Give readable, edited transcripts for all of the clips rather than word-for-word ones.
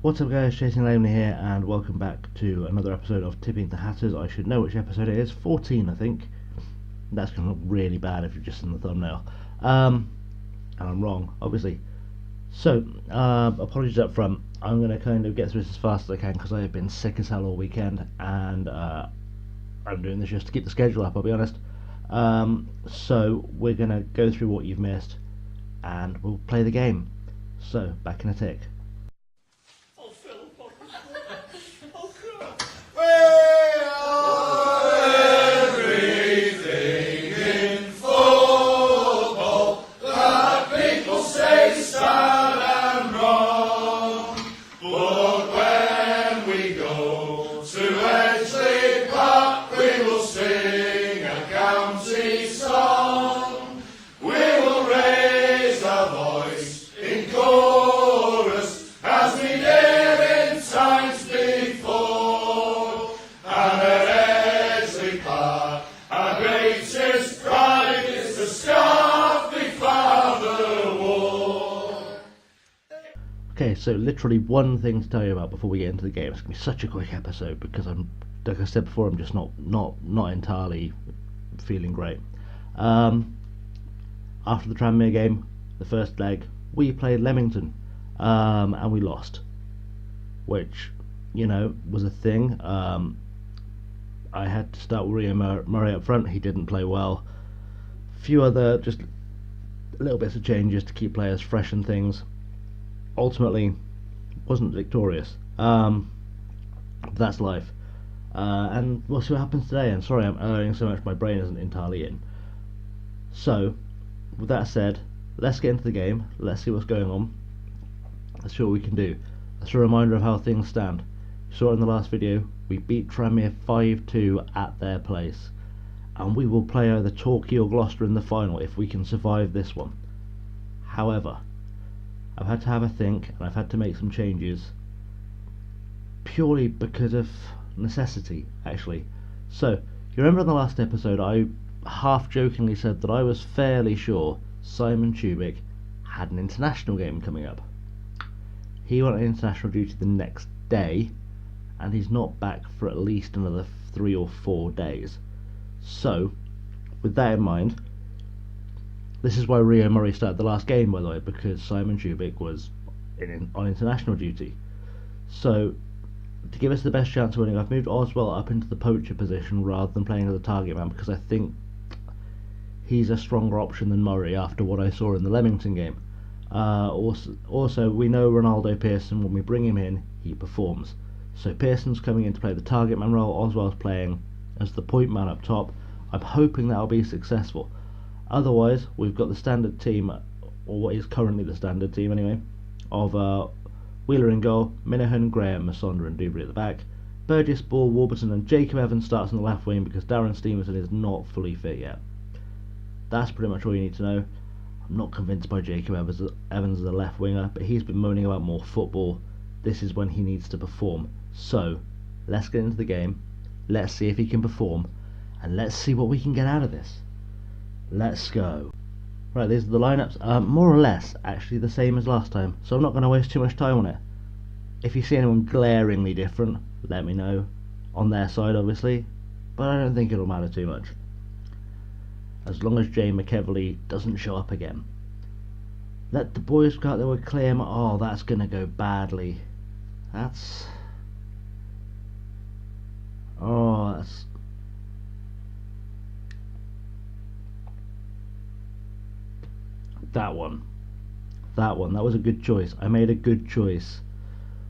What's up guys, ChasingLamely here and welcome back to another episode of Tipping the Hatters. I should know which episode it is, 14 I think. That's going to look really bad if you're just in the thumbnail. And I'm wrong, obviously. So, apologies up front. I'm going to kind of get through this as fast as I can because I have been sick as hell all weekend and I'm doing this just to keep the schedule up, I'll be honest. So, we're going to go through what you've missed and we'll play the game. So, back in a tick. Okay, so literally one thing to tell you about before we get into the game. It's going to be such a quick episode because like I said before, I'm just not entirely feeling great. After the Tranmere game, the first leg, we played Leamington, and we lost, which, you know, was a thing. I had to start with Rio Murray up front. He didn't play well. A few other just little bits of changes to keep players fresh and things. Ultimately wasn't victorious. That's life, and we'll see what happens today. And sorry I'm erring so much, my brain isn't entirely in. So with that said, let's get into the game. Let's see what's going on. Let's see what we can do. That's a reminder of how things stand. You saw it in the last video, we beat Tranmere 5-2 at their place, and we will play either Torquay or Gloucester in the final if we can survive this one. However, I've had to have a think and I've had to make some changes purely because of necessity, actually. So, you remember in the last episode I half jokingly said that I was fairly sure Simon Tubic had an international game coming up. He went on international duty the next day and he's not back for at least another 3 or 4 days. So, with that in mind, this is why Rio Murray started the last game, by the way, because Simon Tubic was on international duty. So, to give us the best chance of winning, I've moved Oswell up into the poacher position rather than playing as a target man because I think he's a stronger option than Murray after what I saw in the Leamington game. Also, we know Ronaldo Pearson, when we bring him in, he performs. So Pearson's coming in to play the target man role, Oswell's playing as the point man up top. I'm hoping that'll be successful. Otherwise, we've got the standard team, or what is currently the standard team anyway, of Wheeler in goal, Minahan, Graham, Masonda and Dubry at the back. Burgess, Ball, Warburton and Jacob Evans starts on the left wing because Darren Stevenson is not fully fit yet. That's pretty much all you need to know. I'm not convinced by Jacob Evans as a left winger, but he's been moaning about more football. This is when he needs to perform. So, let's get into the game, let's see if he can perform, and let's see what we can get out of this. Let's go. Right, these are the lineups, more or less actually the same as last time, so I'm not going to waste too much time on it. If you see anyone glaringly different, let me know, on their side obviously, but I don't think it'll matter too much, as long as Jay McEverley doesn't show up again. Let the boys go out there with Clem. Oh, that's going to go badly. That's that one. That was a good choice. I made a good choice.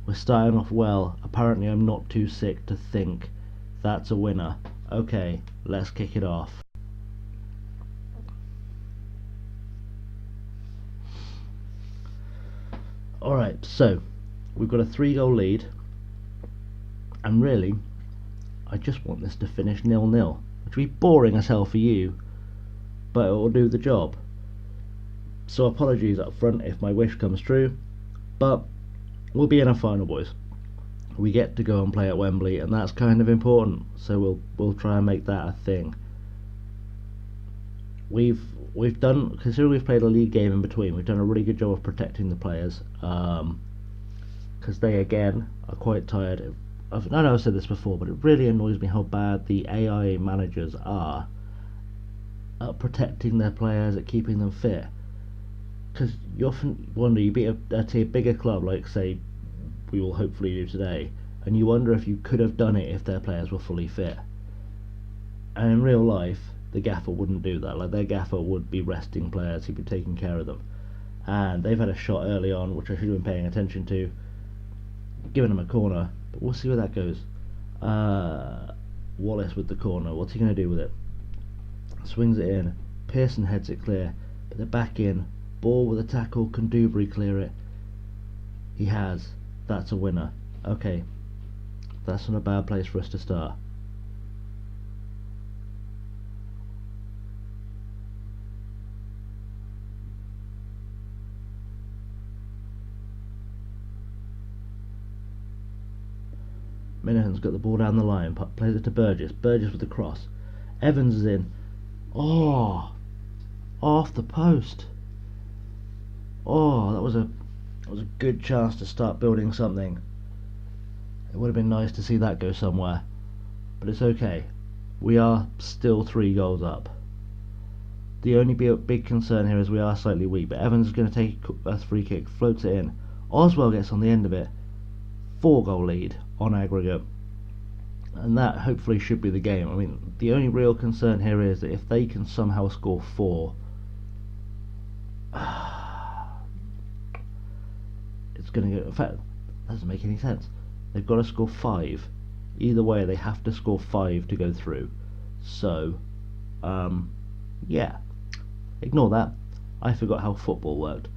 We're starting off well. Apparently I'm not too sick to think that's a winner. Okay, let's kick it off. Alright, so we've got a 3-goal lead, and really I just want this to finish 0-0, which will be boring as hell for you, but it will do the job. So apologies up front if my wish comes true, but we'll be in a final, boys. We get to go and play at Wembley, and that's kind of important, so we'll try and make that a thing. We've done, considering we've played a league game in between, we've done a really good job of protecting the players, because because they again are quite tired of. I know I've said this before, but it really annoys me how bad the AI managers are at protecting their players, at keeping them fit. Because you often wonder, you beat a bigger club like, say, we will hopefully do today, and you wonder if you could have done it if their players were fully fit. And in real life, the gaffer wouldn't do that. Like, their gaffer would be resting players, he'd be taking care of them. And they've had a shot early on, which I should have been paying attention to, giving them a corner, but we'll see where that goes. Wallace with the corner, what's he going to do with it? Swings it in, Pearson heads it clear, but they're back in, ball with a tackle, can Dewberry clear it? He has. That's a winner. Okay, that's not a bad place for us to start. Minahan's got the ball down the line, plays it to Burgess. Burgess with the cross. Evans is in. Oh, off the post. Oh, that was a good chance to start building something. It would have been nice to see that go somewhere, but it's okay. We are still 3 goals up. The only big concern here is we are slightly weak, but Evans is going to take a free kick, floats it in. Oswell gets on the end of it. 4-goal lead on aggregate, and that hopefully should be the game. I mean, the only real concern here is that if they can somehow score 4, it's going to go. In fact, that doesn't make any sense. They've got to score 5. Either way, they have to score 5 to go through. So, yeah, ignore that. I forgot how football worked.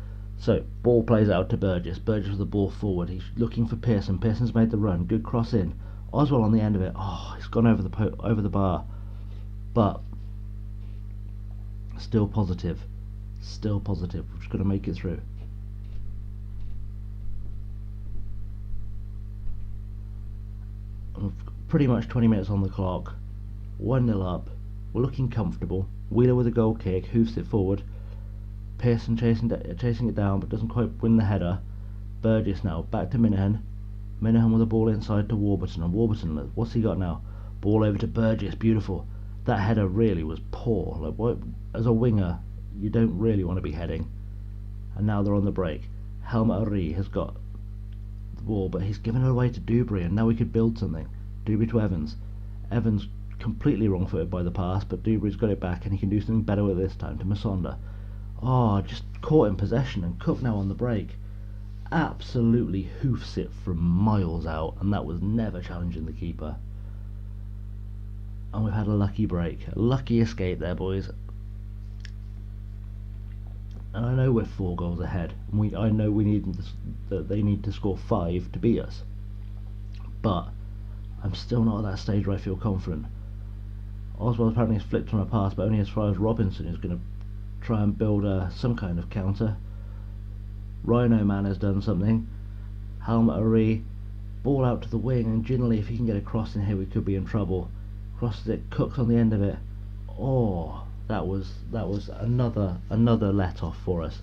So, ball plays out to Burgess. Burgess with the ball forward. He's looking for Pearson. Pearson's made the run. Good cross in. Oswell on the end of it. Oh, he's gone over the bar. But still positive. Still positive. We're just going to make it through. Pretty much 20 minutes on the clock. 1-0 up. We're looking comfortable. Wheeler with a goal kick. Hoofs it forward. Pearson chasing it down, but doesn't quite win the header. Burgess now back to Minahan. Minahan with the ball inside to Warburton, and Warburton, what's he got now? Ball over to Burgess, beautiful. That header really was poor. Like, what, as a winger, you don't really want to be heading. And now they're on the break. Helmut Ari has got the ball, but he's given it away to Dewberry, and now we could build something. Dewberry to Evans. Evans completely wrong-footed by the pass, but Dewberry's got it back, and he can do something better with it this time to Masonda. Oh, just caught in possession, and Cook now on the break. Absolutely hoofs it from miles out, and that was never challenging the keeper. And we've had a lucky break. A lucky escape there, boys. And I know we're 4 goals ahead. And I know that they need to score 5 to beat us. But I'm still not at that stage where I feel confident. Oswald apparently has flicked on a pass, but only as far as Robinson is going to try and build some kind of counter. Rhino Man has done something. Helmut Ari, ball out to the wing, and generally if he can get a cross in here we could be in trouble. Crosses it, Cook's on the end of it. Oh, that was another let off for us.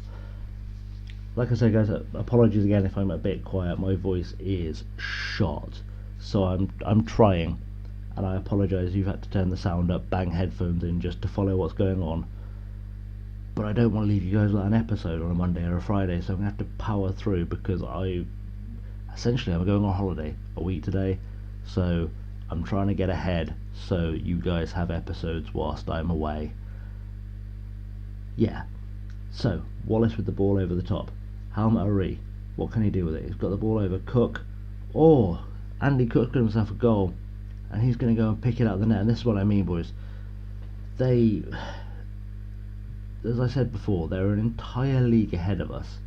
Like I said, guys, apologies again if I'm a bit quiet. My voice is shot, so I'm trying, and I apologise. You've had to turn the sound up, bang headphones in just to follow what's going on. But I don't want to leave you guys without an episode on a Monday or a Friday, so I'm going to have to power through because I'm going on holiday a week today, so I'm trying to get ahead so you guys have episodes whilst I'm away. Yeah, so Wallace with the ball over the top. Helmut Ari, what can he do with it? He's got the ball over Cook. Oh, Andy Cook got himself a goal, and he's going to go and pick it out of the net, and this is what I mean, boys. As I said before, they're an entire league ahead of us.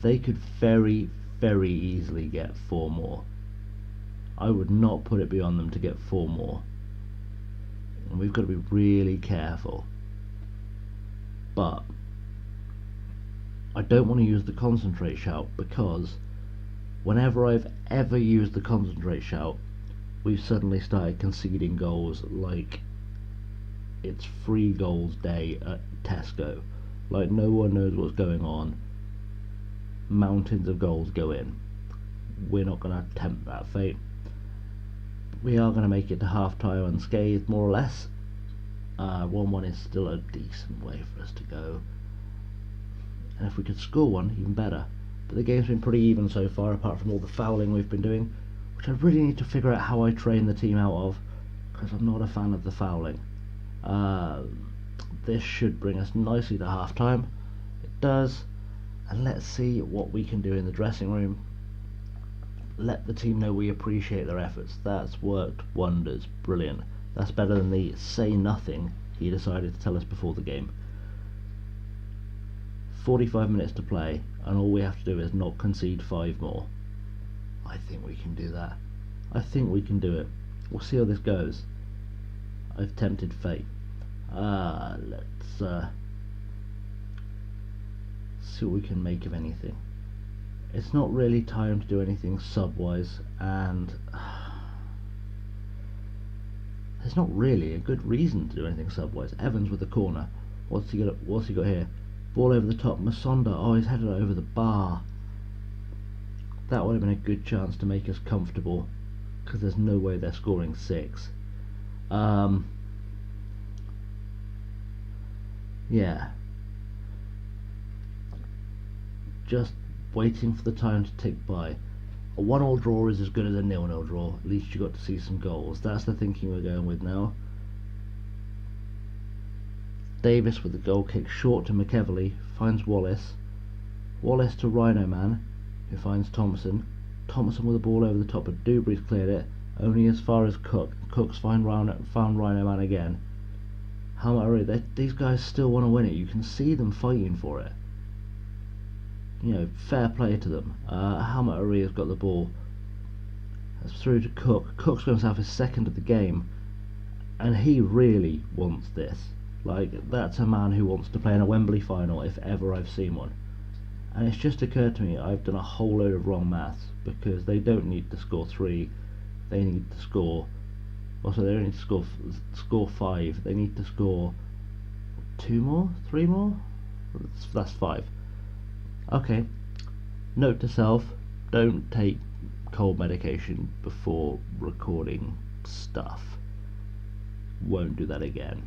They could very, very easily get 4 more. I would not put it beyond them to get 4 more. And we've got to be really careful. But I don't want to use the concentrate shout, because whenever I've ever used the concentrate shout, we've suddenly started conceding goals like it's 3 goals day at Tesco. Like, no one knows what's going on. Mountains of goals go in. we're not going to tempt that fate. We are going to make it to half-time unscathed, more or less. 1-1 is still a decent way for us to go. And if we could score one, even better. But the game's been pretty even so far, apart from all the fouling we've been doing, which I really need to figure out how I train the team out of, because I'm not a fan of the fouling. This should bring us nicely to half-time. It does. And let's see what we can do in the dressing room. Let the team know we appreciate their efforts. That's worked wonders. Brilliant. That's better than the say nothing he decided to tell us before the game. 45 minutes to play, and all we have to do is not concede 5 more. I think we can do that. I think we can do it. We'll see how this goes. I've tempted fate. Let's see what we can make of anything. It's not really time to do anything sub-wise, and there's not really a good reason to do anything sub-wise. Evans with the corner. What's he got here? Ball over the top. Masonda. Oh, he's headed it over the bar. That would have been a good chance to make us comfortable, because there's no way they're scoring 6. Yeah. Just waiting for the time to tick by. A 1-1 draw is as good as a 0-0 draw. At least you got to see some goals. That's the thinking we're going with now. Davis with the goal kick short to McEverley, finds Wallace. Wallace to Rhino Man, who finds Thompson. Thompson with the ball over the top, but Dubry's cleared it, only as far as Cook. Cook's found Rhino Man again. These guys still want to win it. You can see them fighting for it. You know, fair play to them. Helmut Ari's got the ball. That's through to Cook. Cook's going to have his second of the game, and he really wants this. Like, that's a man who wants to play in a Wembley final if ever I've seen one. And it's just occurred to me I've done a whole load of wrong maths, because they don't need to score 3, they need to score, also they don't need to score 5, they need to score 2 more, 3 more, that's 5. Okay, note to self, don't take cold medication before recording stuff. Won't do that again.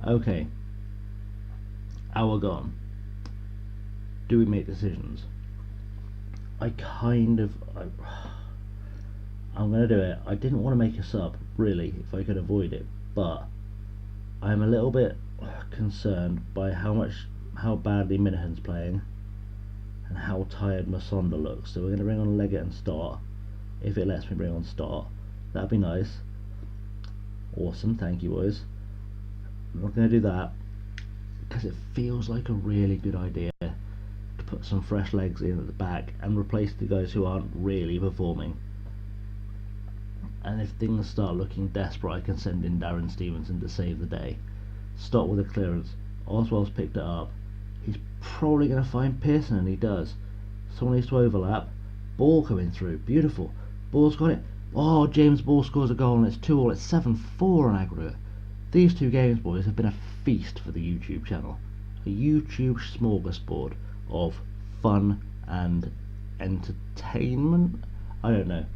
Okay, hour gone. Do we make decisions? I'm going to do it. I didn't want to make a sub, really, if I could avoid it, but I'm a little bit concerned by how badly Minahan's playing and how tired Masonda looks. So we're going to bring on Leggett and start. If it lets me bring on start, that'd be nice. Awesome, thank you boys. I'm not going to do that because it feels like a really good idea to put some fresh legs in at the back and replace the guys who aren't really performing. And if things start looking desperate, I can send in Darren Stevenson to save the day. Stop with a clearance. Oswald's picked it up. He's probably going to find Pearson, and he does. Someone needs to overlap. Ball coming through. Beautiful. Ball's got it. Oh, James Ball scores a goal, and it's 2-2. It's 7-4 on aggregate. These 2 games, boys, have been a feast for the YouTube channel. A YouTube smorgasbord of fun and entertainment. I don't know.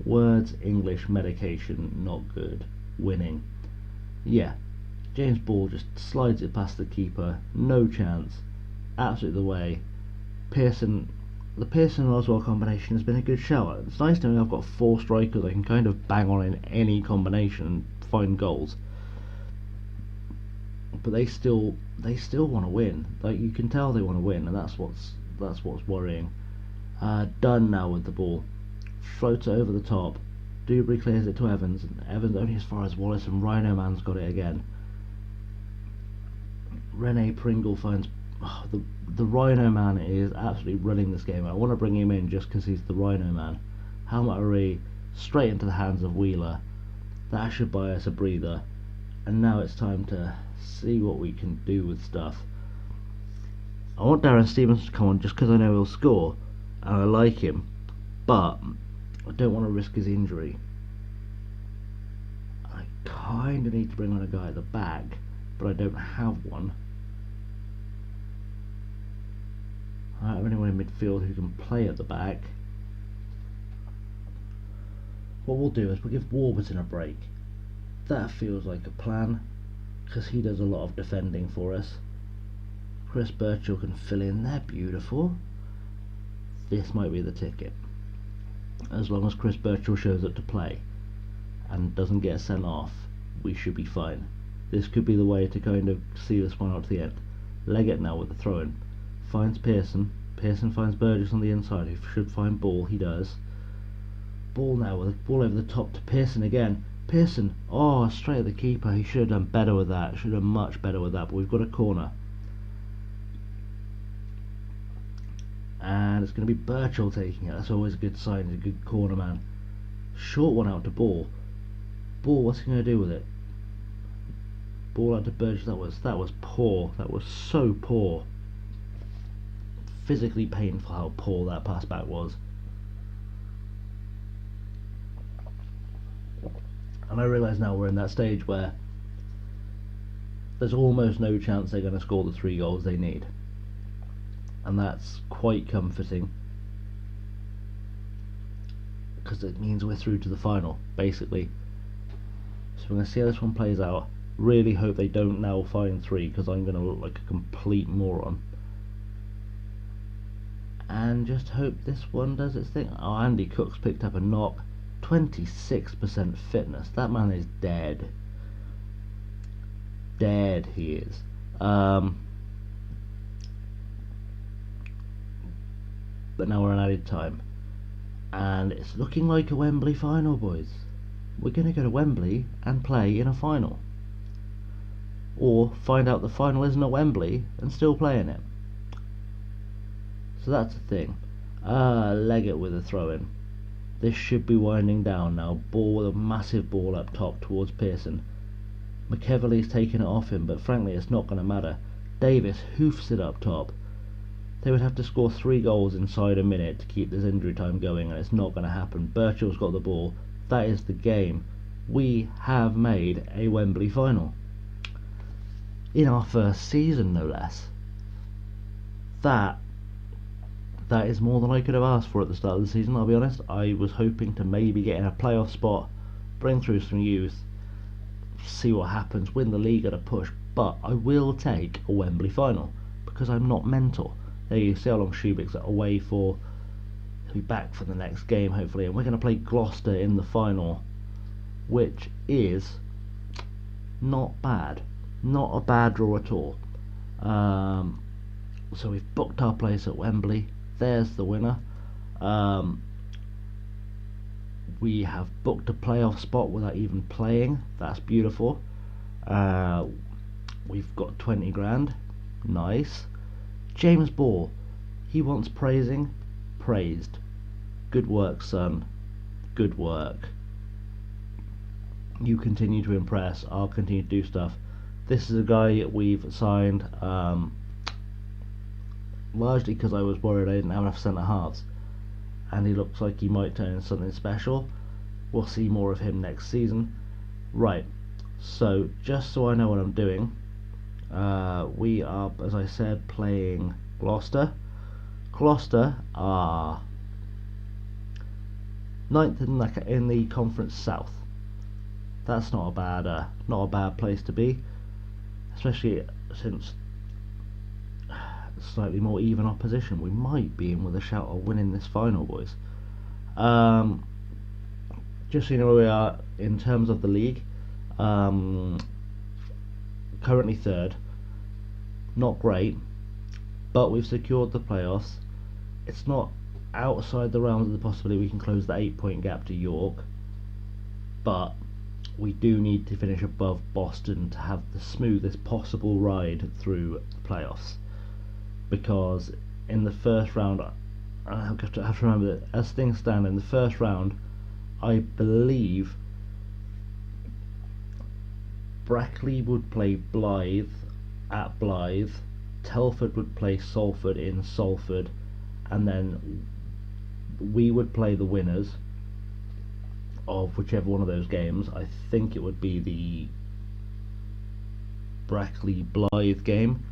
Words, English, medication, not good. Winning. Yeah. James Ball just slides it past the keeper. No chance. Absolutely the way. The Pearson and Oswald combination has been a good shout. It's nice to know I've got 4 strikers I can kind of bang on in any combination and find goals. But they still want to win. Like, you can tell they want to win, and that's what's worrying. Dunn now with the ball, floats it over the top. Dubry clears it to Evans, and Evans only as far as Wallace, and Rhino Man's got it again. Rene Pringle finds the Rhino Man is absolutely running this game. I want to bring him in just because he's the Rhino Man. Helmut Ari straight into the hands of Wheeler. That should buy us a breather. And now it's time to see what we can do with stuff. I want Darren Stevens to come on just because I know he'll score and I like him, but I don't want to risk his injury. I kind of need to bring on a guy at the back, but I don't have one. I don't have anyone in midfield who can play at the back. what we'll do is we'll give Warburton a break. That feels like a plan, because he does a lot of defending for us. Chris Birchall can fill in there, beautiful. This might be the ticket. As long as Chris Birchall shows up to play and doesn't get sent off, we should be fine. This could be the way to kind of see this one out to the end. Leggett now with the throw-in. Finds Pearson. Pearson finds Burgess on the inside, who should find Ball. He does. Ball now with a ball over the top to Pearson again. Pearson, oh, straight at the keeper. He should have done better with that. Should have done much better with that, but we've got a corner. And it's going to be Birchall taking it. That's always a good sign. He's a good corner man. Short one out to Ball. Ball, what's he going to do with it? Ball out to Burgess. That was poor. That was so poor. Physically painful how poor that pass back was. And I realise now we're in that stage where there's almost no chance they're going to score the 3 goals they need. And that's quite comforting, because it means we're through to the final, basically. So we're going to see how this one plays out. Really hope they don't now find 3, because I'm going to look like a complete moron. And just hope this one does its thing. Oh, Andy Cook's picked up a knock. 26% fitness. That man is dead. Dead he is. But now we're in added time, and it's looking like a Wembley final, boys. We're going to go to Wembley and play in a final, or find out the final isn't at Wembley and still play in it. So that's the thing. Leggett with a throw-in. This should be winding down now. Ball with a massive ball up top towards Pearson. McEverly's taking it off him, but frankly it's not going to matter. Davis hoofs it up top. They would have to score 3 goals inside a minute to keep this injury time going, and it's not going to happen. Birchall's got the ball. That is the game. We have made a Wembley final. In our first season, no less. That is more than I could have asked for at the start of the season, I'll be honest. I was hoping to maybe get in a playoff spot, bring through some youth, see what happens, win the league at a push, but I will take a Wembley final, because I'm not mental. There you see how long Schubik's away for. He'll be back for the next game, hopefully, and we're going to play Gloucester in the final, which is not bad. Not a bad draw at all. So we've booked our place at Wembley. There's the winner. We have booked a playoff spot without even playing. That's beautiful. We've got 20 grand. Nice. James Ball, he wants praising. Praised. Good work, son. Good work. You continue to impress. I'll continue to do stuff. This is a guy we've signed largely because I was worried I didn't have enough centre halves, and he looks like he might turn into something special. We'll see more of him next season. Right, so just so I know what I'm doing, we are, as I said, playing Gloucester. Gloucester are 9th in the Conference South. That's not a bad place to be, especially since slightly more even opposition. We might be in with a shout of winning this final, boys. Just so you know where we are in terms of the league, currently 3rd. Not great, but we've secured the playoffs. It's not outside the realms of the possibility we can close the 8-point gap to York, but we do need to finish above Boston to have the smoothest possible ride through the playoffs, because in the first round, I have to remember that as things stand in the first round, I believe Brackley would play Blythe at Blythe, Telford would play Salford in Salford, and then we would play the winners of whichever one of those games. I think it would be the Brackley Blythe game,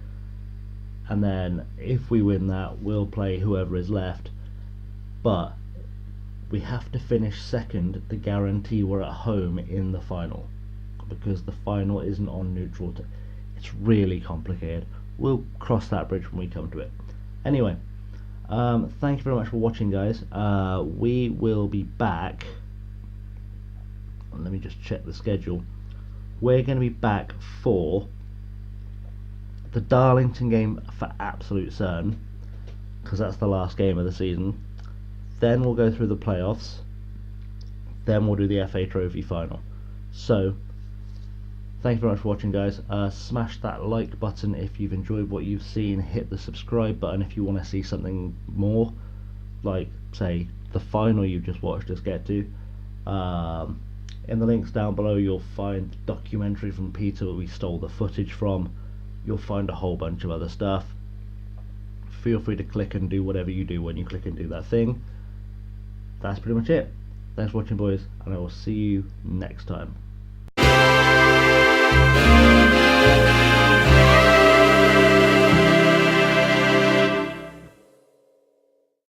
and then if we win that, we'll play whoever is left. But we have to finish second to guarantee we're at home in the final, because the final isn't on neutral. It's really complicated. We'll cross that bridge when we come to it. Anyway, thank you very much for watching, guys. We will be back. Let me just check the schedule. We're going to be back for the Darlington game for absolute certain, because that's the last game of the season. Then we'll go through the playoffs. Then we'll do the FA Trophy final. So, thank you very much for watching, guys. Smash that like button if you've enjoyed what you've seen. Hit the subscribe button if you want to see something more, like, say, the final you've just watched us get to. In the links down below, you'll find the documentary from Peter that we stole the footage from. You'll find a whole bunch of other stuff. Feel free to click and do whatever you do when you click and do that thing. That's pretty much it. Thanks for watching, boys, and I will see you next time.